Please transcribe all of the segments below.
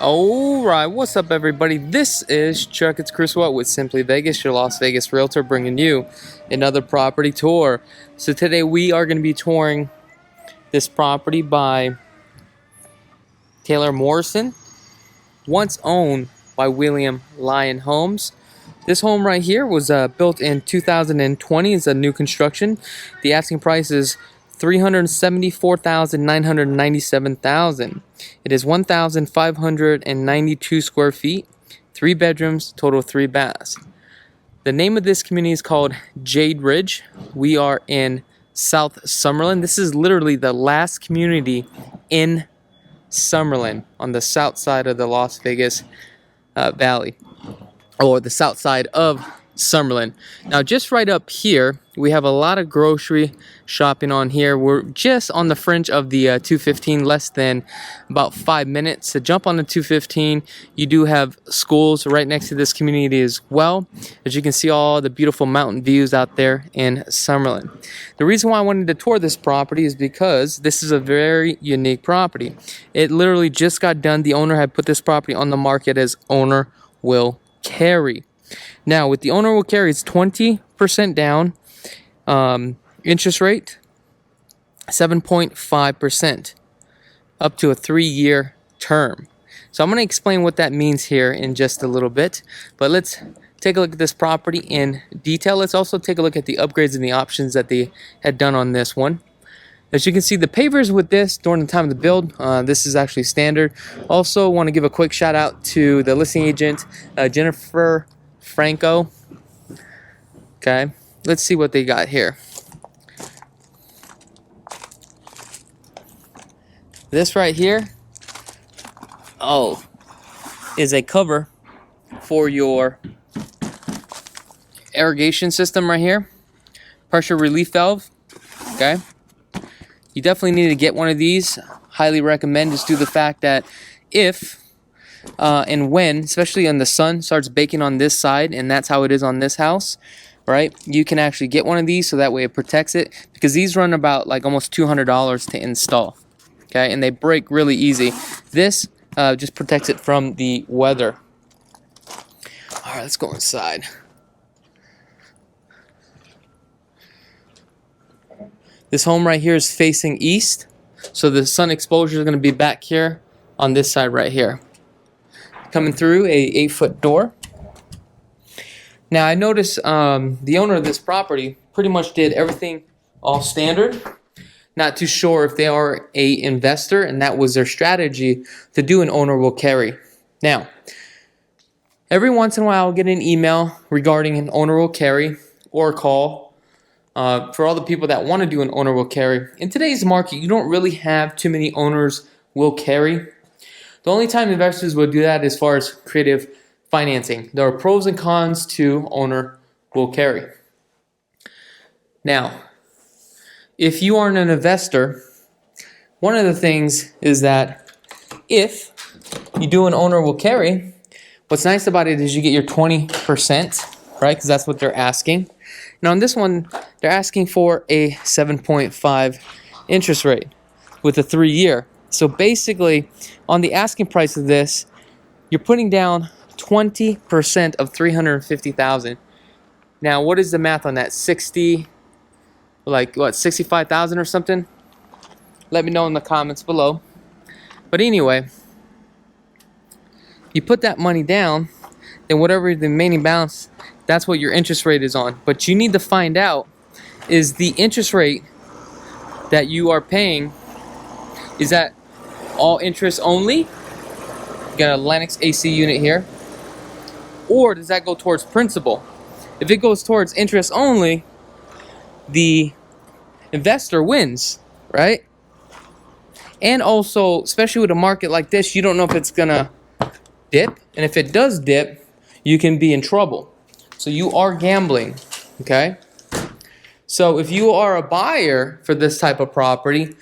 Alright, what's up everybody? This is Chakits Krulsawat with Simply Vegas, your Las Vegas Realtor, bringing you another property tour. So today we are going to be touring this property by Taylor Morrison, once owned by William Lyon Homes. This home right here was built in 2020. It's a new construction. The asking price is $374,997. It is 1,592 square feet, 3 bedrooms, total 3 baths. The name of this community is called Jade Ridge. We are in South Summerlin. This is literally the last community in Summerlin on the south side of the Las Vegas Valley, or the south side of Summerlin. Now just right up here we have a lot of grocery shopping on here. We're just on the fringe of the 215, less than about 5 minutes to jump on the 215. You do have schools right next to this community as well. As you can see, all the beautiful mountain views out there in Summerlin. The reason why I wanted to tour this property is because this is a very unique property. It literally just got done. The owner had put this property on the market as owner will carry. Now with the owner will carry, it's 20% down, interest rate 7.5%, up to a 3-year term. So I'm going to explain what that means here in just a little bit, but let's take a look at this property in detail. Let's also take a look at the upgrades and the options that they had done on this one. As you can see, the pavers with this during the time of the build, this is actually standard. Also want to give a quick shout out to the listing agent, Jennifer Franco. Okay, let's see what they got here. This right here, is a cover for your irrigation system right here. Pressure relief valve. Okay, you definitely need to get one of these. Highly recommend, just due to the fact that if and when, especially when the sun starts baking on this side, and that's how it is on this house, right? You can actually get one of these so that way it protects it, because these run about like almost $200 to install. Okay, and they break really easy. This just protects it from the weather. All right, let's go inside. This home right here is facing east, so the sun exposure is going to be back here on this side right here. Coming through a 8-foot door. Now I noticed the owner of this property pretty much did everything all standard. Not too sure if they are a investor and that was their strategy to do an owner will carry. Now, every once in a while I'll get an email regarding an owner will carry or a call for all the people that want to do an owner will carry. In today's market, you don't really have too many owners will carry. The only time investors will do that is as far as creative financing. There are pros and cons to owner will carry. Now, if you aren't an investor, one of the things is that if you do an owner will carry, what's nice about it is you get your 20%, right? Because that's what they're asking. Now on this one, they're asking for a 7.5 interest rate with a 3-year. So basically, on the asking price of this, you're putting down 20% of $350,000. Now, what is the math on that? 65,000 or something? Let me know in the comments below. But anyway, you put that money down, then whatever the remaining balance, that's what your interest rate is on. But you need to find out, is the interest rate that you are paying, is that all interest only? You got a Lennox AC unit here. Or does that go towards principal? If it goes towards interest only, the investor wins, right? And also, especially with a market like this, you don't know if it's gonna dip. And if it does dip, you can be in trouble. So you are gambling, okay? So if you are a buyer for this type of property,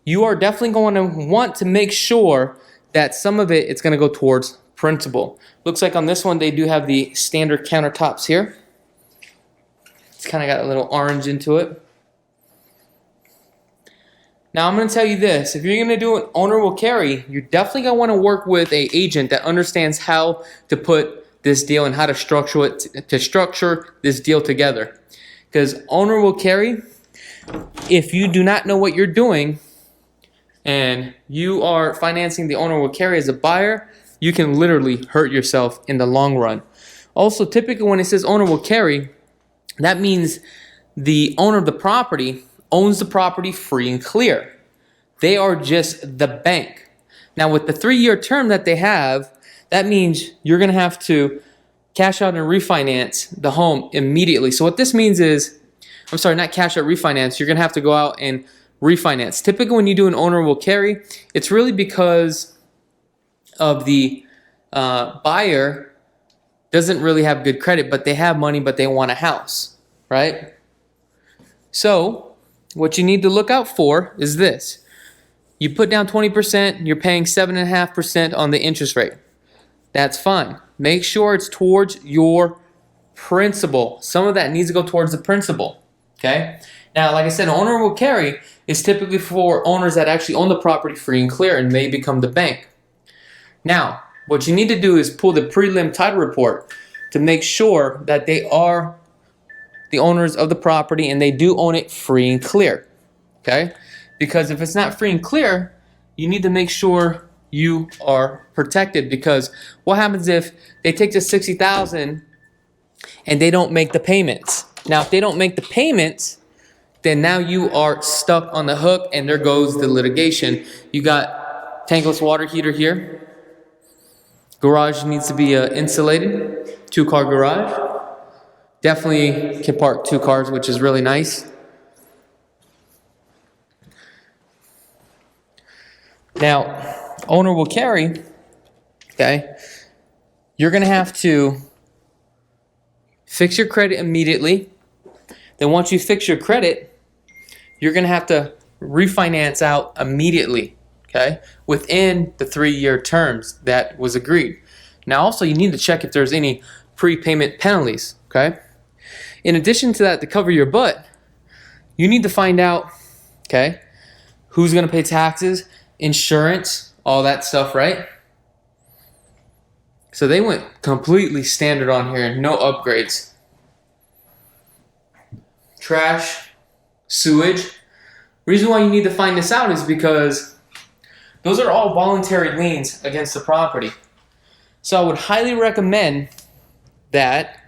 you are definitely going to want to make sure that some of it's going to go towards principal. Looks like on this one they do have the standard countertops here. It's kind of got a little orange into it. Now I'm going to tell you this, if you're going to do an owner will carry, you're definitely going to want to work with an agent that understands how to put this deal and how to structure this deal together. Because owner will carry, if you do not know what you're doing and you are financing the owner will carry as a buyer, you can literally hurt yourself in the long run. Also, typically when it says owner will carry, that means the owner of the property owns the property free and clear. They are just the bank. Now with the 3-year term that they have, that means you're going to have to cash out and refinance the home immediately. So what this means is, I'm sorry, not cash out, refinance. You're going to have to go out and refinance. Typically when you do an owner will carry, it's really because of the buyer doesn't really have good credit, but they have money, but they want a house, right? So what you need to look out for is this. You put down 20%, you're paying 7.5% on the interest rate. That's fine. Make sure it's towards your principal. Some of that needs to go towards the principal, okay? Now, like I said, owner will carry is typically for owners that actually own the property free and clear and may become the bank. Now, what you need to do is pull the prelim title report to make sure that they are the owners of the property and they do own it free and clear, okay? Because if it's not free and clear, you need to make sure you are protected, because what happens if they take the $60,000 and they don't make the payments? Now, if they don't make the payments, then now you are stuck on the hook and there goes the litigation. You got tankless water heater here. Garage needs to be insulated, 2-car garage. Definitely can park 2 cars, which is really nice. Now, owner will carry, okay? You're going to have to fix your credit immediately. Then once you fix your credit, you're going to have to refinance out immediately, okay? Within the 3-year terms that was agreed. Now, also, you need to check if there's any prepayment penalties, okay? In addition to that, to cover your butt, you need to find out, okay, who's going to pay taxes, insurance, all that stuff, right? So they went completely standard on here, no upgrades. Trash, sewage. Reason why you need to find this out is because those are all voluntary liens against the property. So I would highly recommend that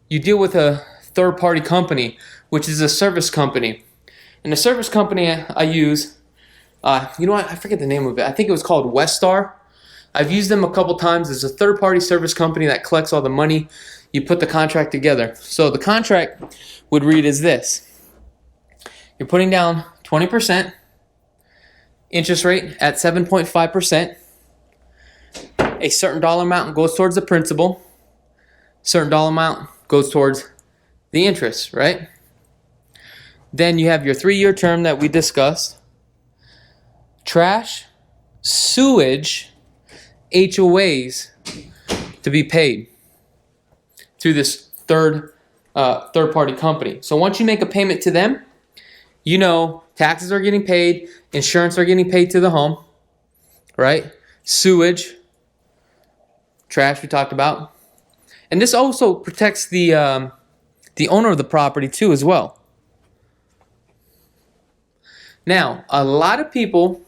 you deal with a third-party company, which is a service company. And the service company I use, you know what? I forget the name of it. I think it was called Westar. I've used them a couple times. It's a third-party service company that collects all the money. You put the contract together. So the contract would read as this. You're putting down 20%, interest rate at 7.5%. A certain dollar amount goes towards the principal. Certain dollar amount goes towards the interest, right? Then you have your 3-year term that we discussed. Trash, sewage, HOAs to be paid through this third-party company. So once you make a payment to them, you know taxes are getting paid, insurance are getting paid to the home, right? Sewage, trash we talked about. And this also protects the owner of the property too as well. Now, a lot of people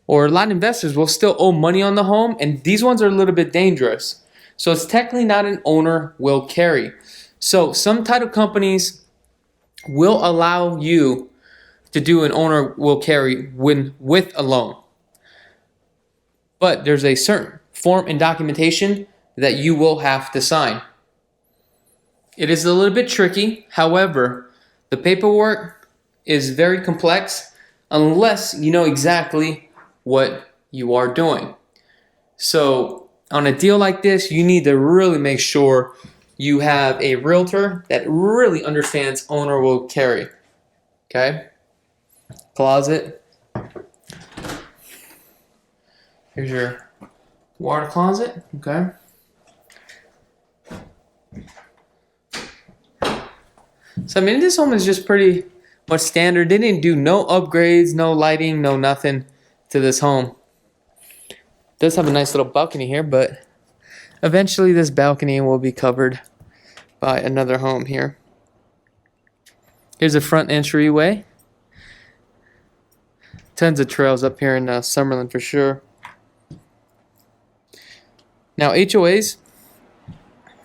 or a lot of investors will still owe money on the home, and these ones are a little bit dangerous. So it's technically not an owner will carry. So some title companies will allow you to do an owner will carry with a loan. But there's a certain form and documentation that you will have to sign. It is a little bit tricky. However, the paperwork is very complex unless you know exactly what you are doing. So on a deal like this, you need to really make sure you have a realtor that really understands owner will carry. Okay? Closet. Here's your water closet. Okay? So I mean, this home is just pretty much standard. They didn't do no upgrades, no lighting, no nothing to this home. It does have a nice little balcony here, but eventually this balcony will be covered by another home here. Here's a front entryway. Tons of trails up here in Summerlin for sure. Now HOAs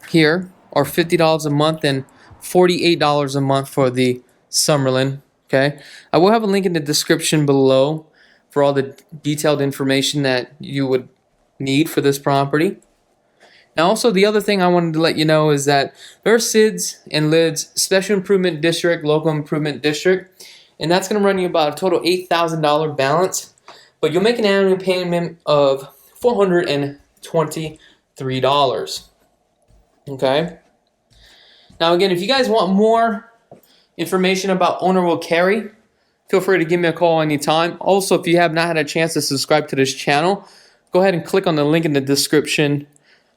here are $50 a month and $48 a month for the Summerlin. Okay, I will have a link in the description below for all the detailed information that you would need for this property. Now also the other thing I wanted to let you know is that there are SIDS and LIDs, Special Improvement District, Local Improvement District, and that's going to run you about a total $8,000 balance, but you'll make an annual payment of $423. Okay. Now again, if you guys want more information about Owner Will Carry, feel free to give me a call anytime. Also, if you have not had a chance to subscribe to this channel, go ahead and click on the link in the description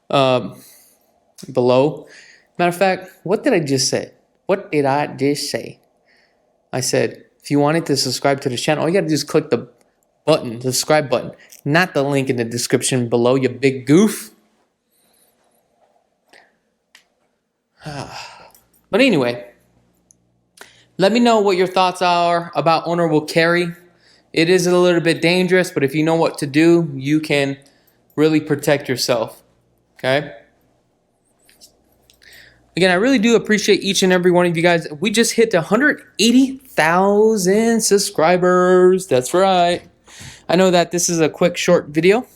below. Matter of fact, what did I just say? What did I just say? I said, if you wanted to subscribe to this channel, all you got to do is click the button, the subscribe button, not the link in the description below, you big goof. But anyway, let me know what your thoughts are about Owner Will Carry. It is a little bit dangerous, but if you know what to do, you can really protect yourself. Okay? Again, I really do appreciate each and every one of you guys. We just hit 180,000 subscribers. That's right. I know that this is a quick, short video,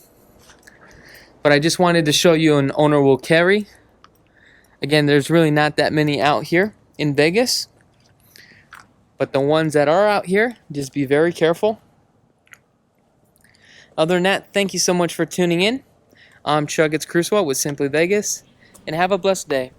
but I just wanted to show you an Owner Will Carry. Again, there's really not that many out here in Vegas, but the ones that are out here, just be very careful. Other than that, thank you so much for tuning in. I'm Chakits Krulsawat with Simply Vegas, and have a blessed day.